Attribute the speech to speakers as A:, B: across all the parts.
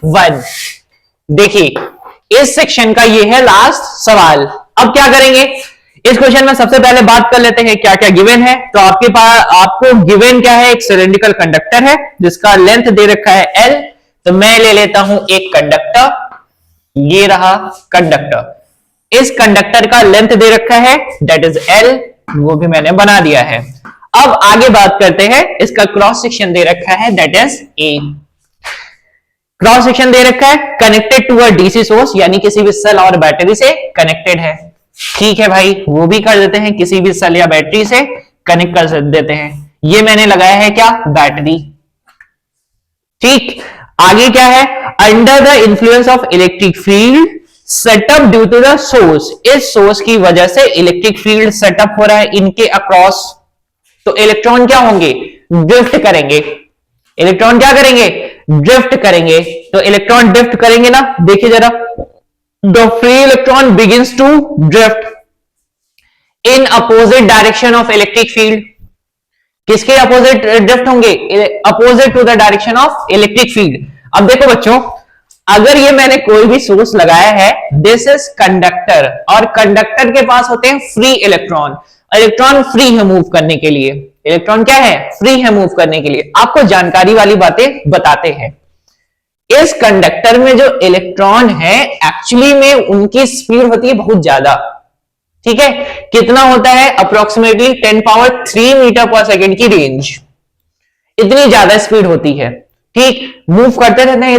A: 1। देखिए इस सेक्शन का ये है लास्ट सवाल। अब क्या करेंगे, इस क्वेश्चन में सबसे पहले बात कर लेते हैं क्या क्या गिवन है। तो आपके पास आपको गिवन क्या है, एक सिलेंड्रिकल कंडक्टर है जिसका लेंथ दे रखा है L। तो मैं ले लेता हूं एक कंडक्टर, ये रहा कंडक्टर। इस कंडक्टर का लेंथ दे रखा है दैट इज L, वो भी मैंने बना दिया है। अब आगे बात करते हैं, इसका क्रॉस सेक्शन दे रखा है that is A। Cross section दे रखा है connected to a DC source, यानी किसी भी सेल और बैटरी से कनेक्टेड है। ठीक है भाई, वो भी कर देते हैं, किसी भी सेल या बैटरी से कनेक्ट कर देते हैं। ये मैंने लगाया है क्या, बैटरी। ठीक, आगे क्या है, under the influence of electric field setup due to the source. इस सोर्स की वजह से इलेक्ट्रिक फील्ड सेटअप हो रहा है इनके अक्रॉस। तो इलेक्ट्रॉन क्या होंगे, ड्रिफ्ट करेंगे। इलेक्ट्रॉन क्या करेंगे, ड्रिफ्ट करेंगे। तो इलेक्ट्रॉन ड्रिफ्ट करेंगे ना, देखिए जरा, the free electron begins to drift in opposite direction of electric field। किसके अपोजिट ड्रिफ्ट होंगे, opposite to the direction of electric field. अब देखो बच्चों, अगर ये मैंने कोई भी सोर्स लगाया है, दिस इज कंडक्टर, और कंडक्टर के पास होते हैं फ्री इलेक्ट्रॉन। इलेक्ट्रॉन फ्री है मूव करने के लिए, इलेक्ट्रॉन क्या है, फ्री है मूव करने के लिए। आपको जानकारी वाली बातें बताते हैं। इस कंडक्टर में जो इलेक्ट्रॉन है एक्चुअली में उनकी स्पीड होती है बहुत ज्यादा। ठीक है, कितना होता है, अप्रोक्सीमेटली 10⁻³ मीटर पर सेकेंड की रेंज, इतनी ज्यादा स्पीड होती है। ठीक, मूव करते रहते हैं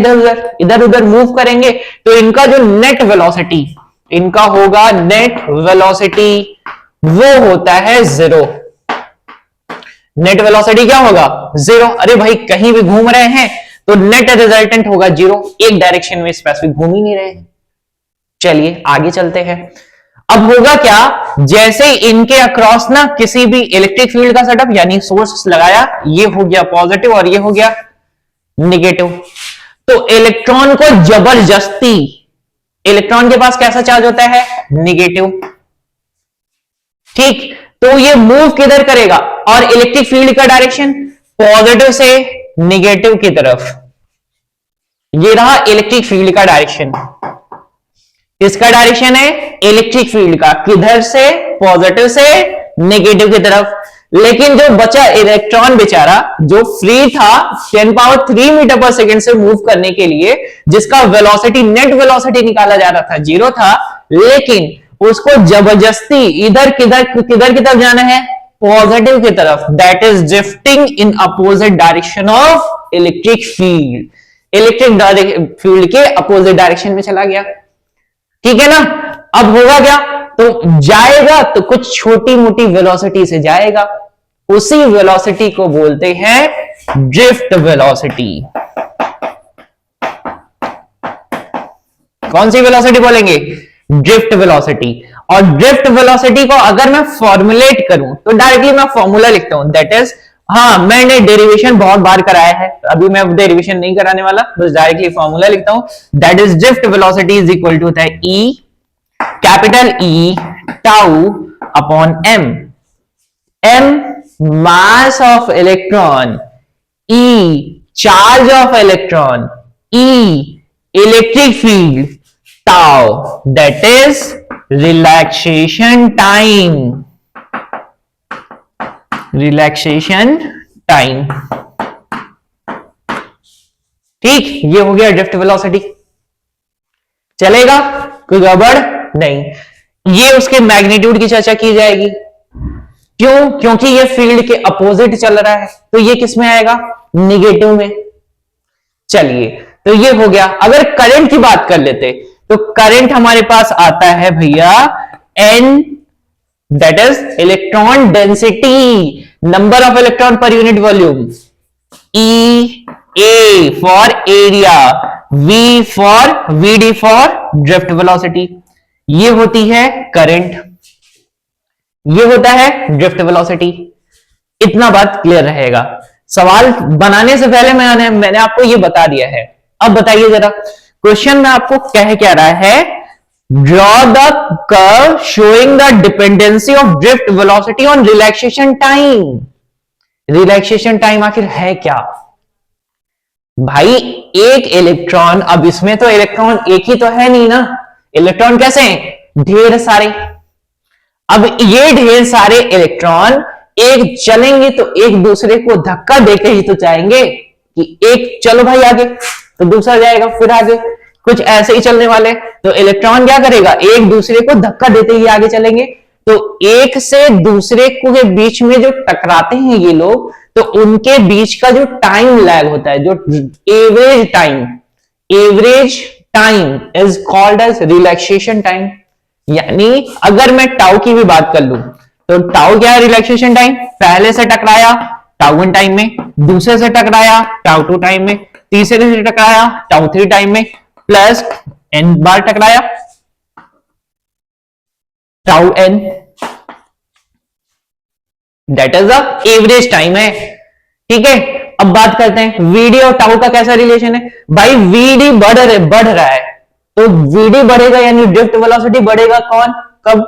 A: इधर उधर मूव करेंगे, तो इनका जो नेट वेलोसिटी, इनका होगा नेट वेलोसिटी, वो होता है 0। नेट वेलोसिटी क्या होगा, 0। अरे भाई कहीं भी घूम रहे हैं तो नेट रिजल्टेंट होगा 0, एक डायरेक्शन में स्पेसिफिक घूम ही नहीं रहे। चलिए आगे चलते हैं। अब होगा क्या, जैसे इनके अक्रॉस ना किसी भी इलेक्ट्रिक फील्ड का सेटअप यानी सोर्स लगाया, ये हो गया पॉजिटिव और ये हो गया निगेटिव। तो इलेक्ट्रॉन को जबरदस्ती, इलेक्ट्रॉन के पास कैसा चार्ज होता है, निगेटिव। ठीक, तो ये मूव किधर करेगा, और इलेक्ट्रिक फील्ड का डायरेक्शन पॉजिटिव से निगेटिव की तरफ। ये रहा इलेक्ट्रिक फील्ड का डायरेक्शन। किसका डायरेक्शन है, इलेक्ट्रिक फील्ड का, किधर से, पॉजिटिव से नेगेटिव की तरफ। लेकिन जो बचा इलेक्ट्रॉन बेचारा, जो फ्री था 10⁻³ मीटर पर सेकेंड से मूव करने के लिए, जिसका वेलोसिटी, नेट वेलोसिटी निकाला जा रहा था 0 था, लेकिन उसको जबरदस्ती इधर किधर की तरफ जाना है, पॉजिटिव की तरफ। That is drifting in opposite direction of electric field. Electric field के अपोजिट डायरेक्शन में चला गया। ठीक है ना। अब होगा क्या, तो जाएगा तो कुछ छोटी मोटी वेलोसिटी से जाएगा, उसी वेलोसिटी को बोलते हैं ड्रिफ्ट वेलोसिटी। कौन सी वेलोसिटी बोलेंगे, ड्रिफ्ट वेलोसिटी। और ड्रिफ्ट वेलोसिटी को अगर मैं फॉर्मुलेट करूं तो डायरेक्टली मैं फॉर्मूला लिखता हूं, दैट इज, हाँ मैंने डेरिवेशन बहुत बार कराया है, अभी मैं डेरिवेशन नहीं कराने वाला, बस डायरेक्टली फॉर्मूला लिखता हूं, that is drift velocity is equal to होता है E, capital E tau upon M। M mass of electron, E charge of electron, E electric field, tau that is relaxation time. Relaxation time. ठीक, ये हो गया drift velocity. चलेगा, कोई गड़बड़ नहीं। ये उसके मैग्नीट्यूड की चर्चा की जाएगी। क्यों, क्योंकि ये फील्ड के अपोजिट चल रहा है, तो ये किस में आएगा, निगेटिव में। चलिए, तो ये हो गया। अगर करंट की बात कर लेते तो करंट हमारे पास आता है भैया N, that is electron density, number of electron per unit volume. E, A for area, V for VD for drift velocity. ये होती है करंट, ये होता है ड्रिफ्ट वेलोसिटी। इतना बात क्लियर रहेगा। सवाल बनाने से पहले मैंने आपको ये बता दिया है। अब बताइए जरा, क्वेश्चन में आपको कह क्या रहा है, draw the curve showing the dependency of drift velocity on relaxation time. Relaxation time आखिर है क्या, भाई एक इलेक्ट्रॉन, अब इसमें तो इलेक्ट्रॉन एक ही तो है नहीं ना, इलेक्ट्रॉन कैसे हैं? ढेर सारे। अब ये ढेर सारे इलेक्ट्रॉन एक चलेंगे तो एक दूसरे को धक्का देके ही तो जाएंगे, कि एक चलो भाई आगे तो दूसरा जाएगा फिर आगे, कुछ ऐसे ही चलने वाले। तो इलेक्ट्रॉन क्या करेगा? एक दूसरे को धक्का देते ही आगे चलेंगे। तो एक से दूसरे को के बीच में जो टकराते हैं ये लोग, तो उनके बीच का जो टाइम लैग होता है, जो average time is called age relaxation time. यानी अगर मैं टाउ की भी बात कर लूं तो टाउ क्या है? Relaxation time. पहले से टकराया टाउ 1 टाइम में, दूसरे से टकराया टाउ 2 टाइम में, तीसरे से टकराया टाउ 3 टाइम में, प्लस n बार टकराया tau n, that is the average time है। ठीक है, अब बात करते हैं वीडी और टाउ का कैसा रिलेशन है। भाई वीडी बढ़ रहा है, तो वीडी बढ़ेगा यानी ड्रिफ्ट वेलोसिटी बढ़ेगा। कौन? कब?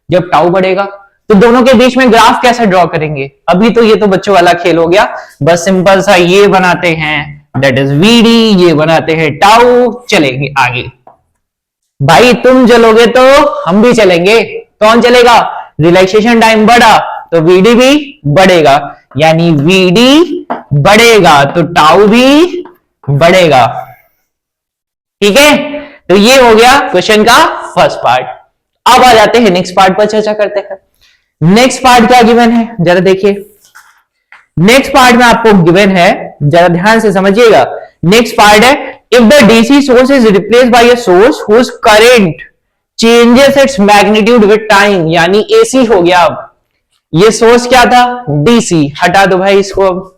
A: जब टाउ बढ़ेगा। तो दोनों के बीच में ग्राफ कैसे ड्रॉ करेंगे? अभी तो ये तो बच्चों वाला खेल हो गया, बस सिंपल सा ये बनाते हैं दैट इज वीडी, ये बनाते हैं टाउ, चलेंगे आगे। भाई तुम चलोगे तो हम भी चलेंगे। कौन चलेगा? रिलैक्सेशन टाइम बढ़ा तो वीडी भी बढ़ेगा, यानी वीडी बढ़ेगा तो टाउ भी बढ़ेगा। ठीक है, तो ये हो गया क्वेश्चन का फर्स्ट पार्ट। अब आ जाते हैं नेक्स्ट पार्ट पर, चर्चा करते हैं। नेक्स्ट पार्ट क्या गिवन है जरा देखिए। नेक्स्ट पार्ट में आपको गिवन है, जरा ध्यान से समझिएगा। नेक्स्ट पार्ट है, if the DC source is replaced by a source whose current changes its magnitude with time, यानी एसी हो गया। अब ये सोर्स क्या था? डीसी। हटा दो भाई इसको। अब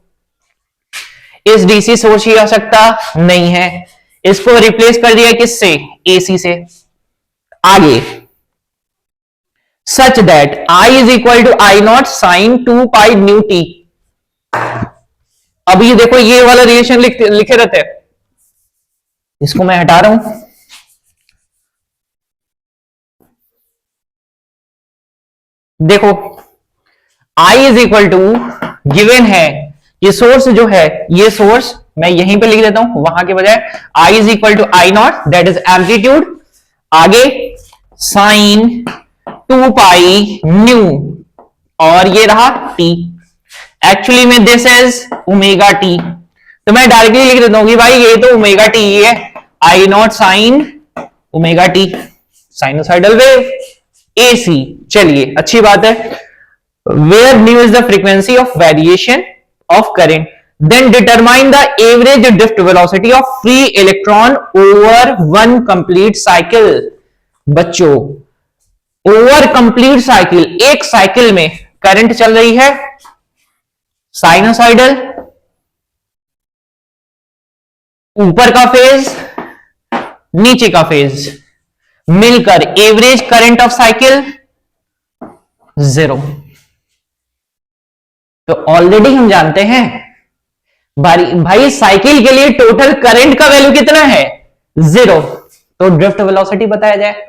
A: इस डीसी सोर्स की आवश्यकता नहीं है, इसको रिप्लेस कर दिया किससे? एसी से। आगे such that I is equal to I not sine 2 pi nu t. अब ये देखो ये वाला रिलेशन लिखे रहते हैं, इसको मैं हटा रहा हूं। देखो आई इज इक्वल टू गिवन है, ये सोर्स जो है, ये सोर्स मैं यहीं पे लिख देता हूं वहां के बजाय। I is equal to I not that is amplitude, आगे साइन 2 पाई न्यू, और ये रहा टी। एक्चुअली में दिस इज ओमेगा टी, तो मैं डायरेक्टली लिख देता हूं कि भाई ये तो ओमेगा टी ही है, I not sine omega T, sinusoidal wave AC. चलिए अच्छी बात है। Where nu is the frequency of variation of current, then determine the average drift velocity of free electron over 1 complete cycle. बच्चों over complete cycle, एक cycle में current चल रही है साइनोसाइडल, ऊपर का फेज नीचे का फेज मिलकर एवरेज करंट ऑफ साइकिल 0। तो ऑलरेडी हम जानते हैं भाई साइकिल के लिए टोटल करंट का वैल्यू कितना है? 0। तो ड्रिफ्ट वेलोसिटी बताया जाए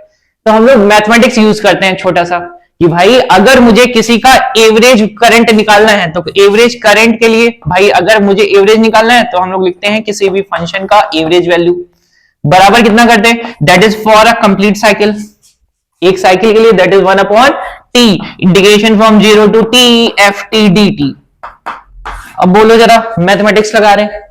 A: तो हम लोग मैथमेटिक्स यूज करते हैं छोटा सा, कि भाई अगर मुझे किसी का एवरेज करंट निकालना है तो एवरेज करंट के लिए भाई अगर मुझे एवरेज निकालना है तो हम लोग लिखते हैं किसी भी फंक्शन का एवरेज वैल्यू बराबर कितना करते हैं? That is for a complete cycle, एक साइकिल के लिए that is 1 upon t, integration from 0 to t f t d t. अब बोलो जरा, मैथमेटिक्स लगा रहे हैं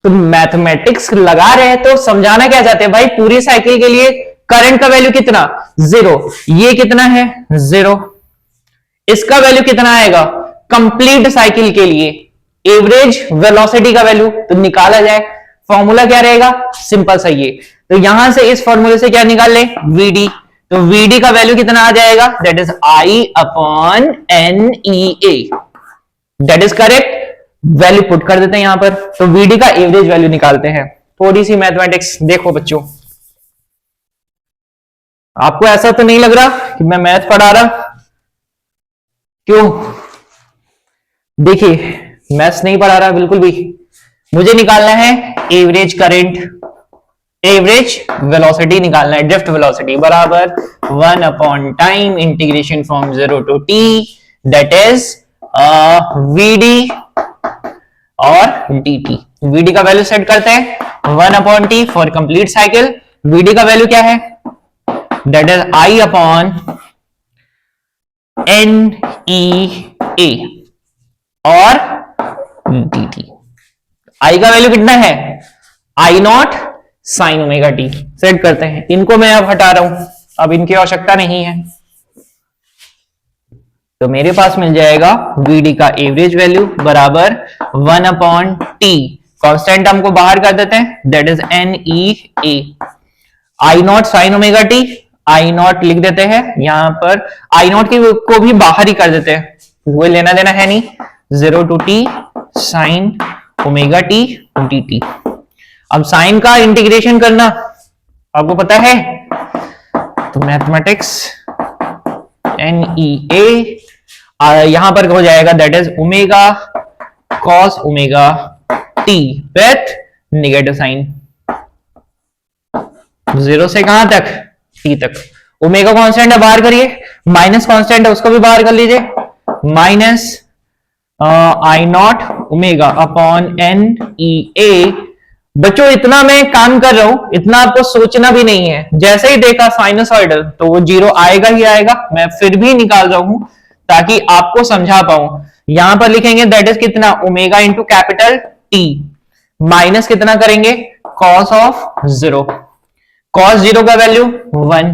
A: तो मैथमेटिक्स लगा रहे हैं तो समझाना क्या चाहते हैं भाई? पूरी साइकिल के लिए करंट का वैल्यू कितना? 0। ये कितना है? 0। इसका वैल्यू कितना आएगा कंप्लीट साइकिल के लिए? एवरेज वेलोसिटी का वैल्यू तो निकाला जाए, फॉर्मूला क्या रहेगा? सिंपल सा ये। तो यहां से इस फॉर्मूले से क्या निकाल ले? वीडी। तो वीडी का वैल्यू कितना आ जाएगा? That is I upon n e A, that is correct. Value put कर देते हैं यहां पर, तो वीडी का एवरेज वैल्यू निकालते हैं। थोड़ी सी मैथमेटिक्स देखो बच्चों, आपको ऐसा तो नहीं लग रहा कि मैं मैथ पढ़ा रहा? क्यों? देखिए मैथ्स नहीं पढ़ा रहा बिल्कुल भी, मुझे निकालना है एवरेज करंट, एवरेज वेलोसिटी निकालना है, ड्रिफ्ट वेलोसिटी बराबर 1 upon time integration from 0 to t, that is vd और dt। vd का वैल्यू सेट करते हैं 1/t for complete cycle. vd का वैल्यू क्या है, that is i upon NEA और dt। i का वैल्यू कितना है, I nought sine omega t. Set करते हैं, इनको मैं अब हटा रहा हूं, अब इनकी आवश्यकता नहीं है। तो मेरे पास मिल जाएगा vd का एवरेज वैल्यू बराबर 1/t, कांस्टेंट हमको बाहर कर देते हैं, that is NEA। I nought sine omega T, I not लिख देते हैं यहां पर, I नॉट को भी बाहर ही कर देते हैं, कोई लेना देना है नहीं, 0 to t sign omega T dt। अब साइन का इंटीग्रेशन करना आपको पता है, तो मैथमेटिक्स NEA यहां पर हो जाएगा, that is omega cos omega t with negative sign, 0 से कहां तक, t तक। ओमेगा कांस्टेंट है, बाहर करिए, माइनस कांस्टेंट है उसको भी बाहर कर लीजिए, minus I not omega upon NEA। बच्चों इतना मैं काम कर रहा हूं, इतना आपको सोचना भी नहीं है, जैसे ही देखा साइनसॉइडल तो वो 0 आएगा ही आएगा, मैं फिर भी निकाल रहा हूं ताकि आपको समझा पाऊं। यहां पर लिखेंगे दैट इज कितना, omega into capital T, minus कितना करेंगे, कॉस ऑफ 0, कॉस 0 का value 1,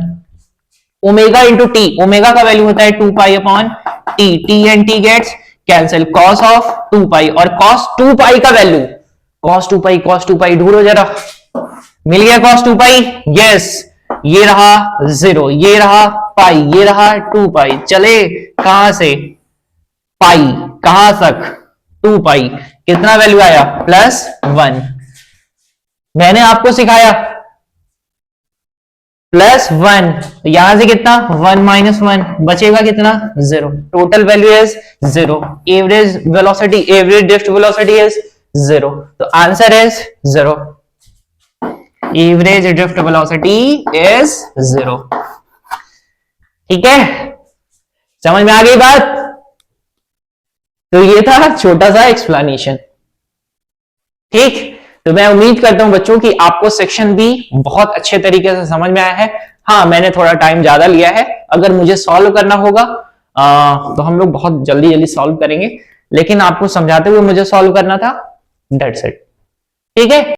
A: omega into t, omega का वैल्यू होता है 2 pi upon t, t and t gets cancel, cos of 2 pi, और कॉस 2 पाई का वैल्यू, कॉस 2 पाई ढूंढो जरा, मिल गया कॉस 2 पाई, यस, ये रहा 0, ये रहा पाई, ये रहा 2 पाई, चले कहां से पाई, कहां तक 2 पाई, कितना वैल्यू आया +1। मैंने आपको सिखाया +1, यहां से कितना 1 - 1 बचेगा कितना 0, total value is 0, average velocity, average drift velocity is 0, तो answer is 0, average drift velocity is 0। ठीक है, समझ में आ गई बात। तो ये था छोटा सा एक्सप्लेनेशन। ठीक, तो मैं उम्मीद करता हूं बच्चों कि आपको सेक्शन बी बहुत अच्छे तरीके से समझ में आया है। हाँ, मैंने थोड़ा टाइम ज्यादा लिया है, अगर मुझे सॉल्व करना होगा तो हम लोग बहुत जल्दी जल्दी सॉल्व करेंगे, लेकिन आपको समझाते हुए मुझे सॉल्व करना था, दैट्स इट। ठीक है।